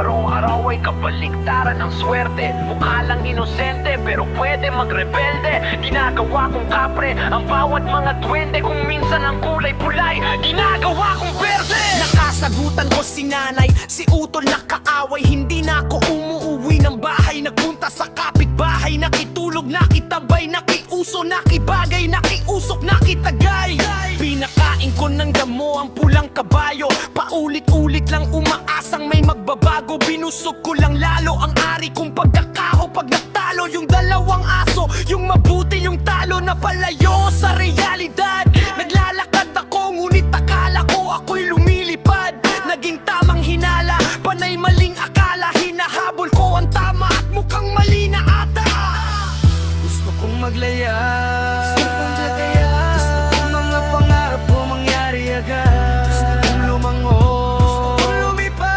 araw-araw ay kabaliktaran ng swerte. Mukha lang inosente pero pwede magrebelde. Ginagawa kong kapre ang bawat mga duwende. Kung minsan ang kulay pulay, ginagawa kong berde. Nakasagutan ko si nanay, si utol na kaaway. Hindi na ako umuuwi ng bahay, nagpunta sa kapitbahay. Nakitulog, nakitabay, nakiuso, nakibagay, nakiusok, nakitagay. Pinakain ko ng damo ang pulang kabayo. Paulit-ulit lang umaasang may magbabago. Binusog ko lang lalo ang ari kong pagkakaho. Pag natalo yung dalawang aso, yung mabuti yung talo na palayo sa realidad. Naglalakad ako ngunit akala ko ako'y lumilipad. Naging tamang hinala, panay maling akala. Hinahabol ko ang tama at mukhang mali na ata. Gusto kong maglaya, gusto kong mga pangarap ko mangyari agad. Gusto kong lumango, gusto kong lumipad.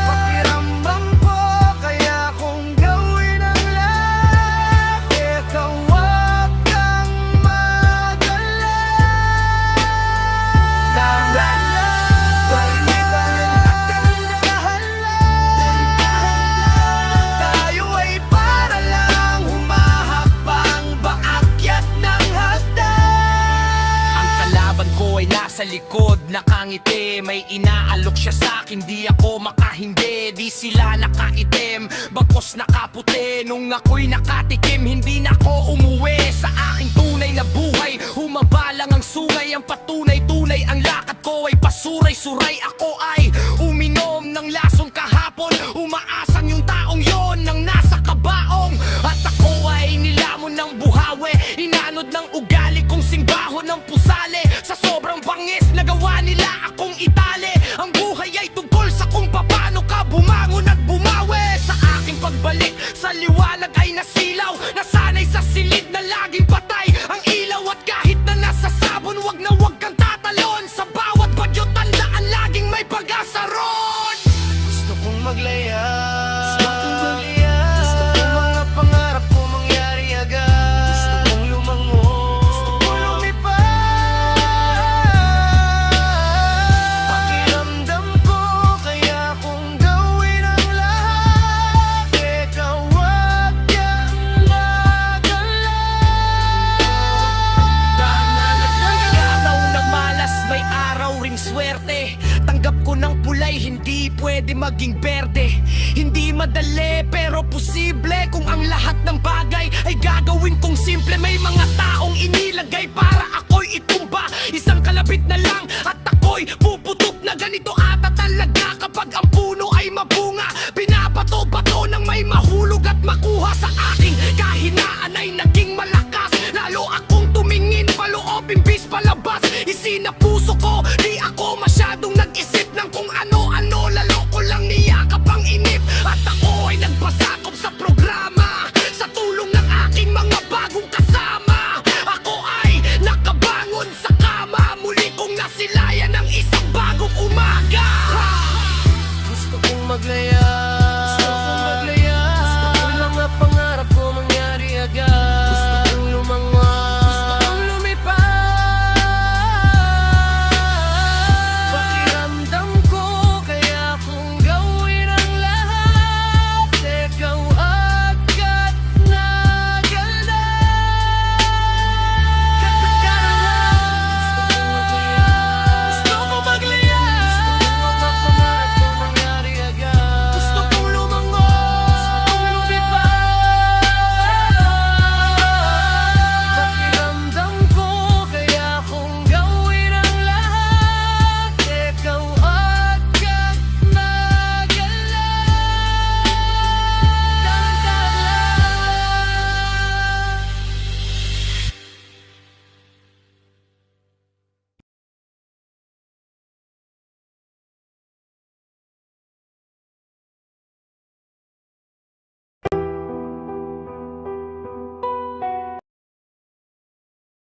Pakiramdam ko kaya kong gawin ang lahat. Ikaw wag kang magala. Tayo ay para lang humahakbang paakyat ng hagdan. Ang kalaban ko ay nasa likod, nakangiti. May inaalok siya sa'kin, di ako makahindi. Di sila nakaitim, bagkos nakaputi. Nung ako'y nakatikim, hindi na ako umuwi sa aking tunay na buhay. Humaba lang ang sungay, ang patunay-tunay. Ang lakad ko ay pasuray-suray. Ako ay uminom ng lasong kahapon. Umaasang yung taong yon nang nasa kabaong. At ako ay nilamon ng buhawi, inanod ng ugali kong singbahon ng pusali. Sa sobrang bangis, nagawa nila akong itali. Ang buhay ay tungkol sa kung paano ka bumangon at bumawi. Sa aking pagbalik, sa liwanag ay nasilaw. Nasanay sa silid na laging patay ang ilaw. At kahit na nasa sabon, wag na wag kang tatalon. Sa bawat bagyo, tandaan laging may pag-asa ron. Gusto kong maglaya, gusto kong mga pangarap ko mangyari agad. Gusto kong lumango, gusto kong lumipad. Pakiramdam ko kaya kong gawin ang lahat. Ikaw wag kang magala. Araw ng malas, may araw ring swerte. Tanggap ko ng pulay, hindi pwede maging berde. Hindi madali pero posible. Kung ang lahat ng bagay ay gagawin kong simple. May mga taong inilagay para ako'y itumba. Isang kalabit na lang at ako'y puputok na ganito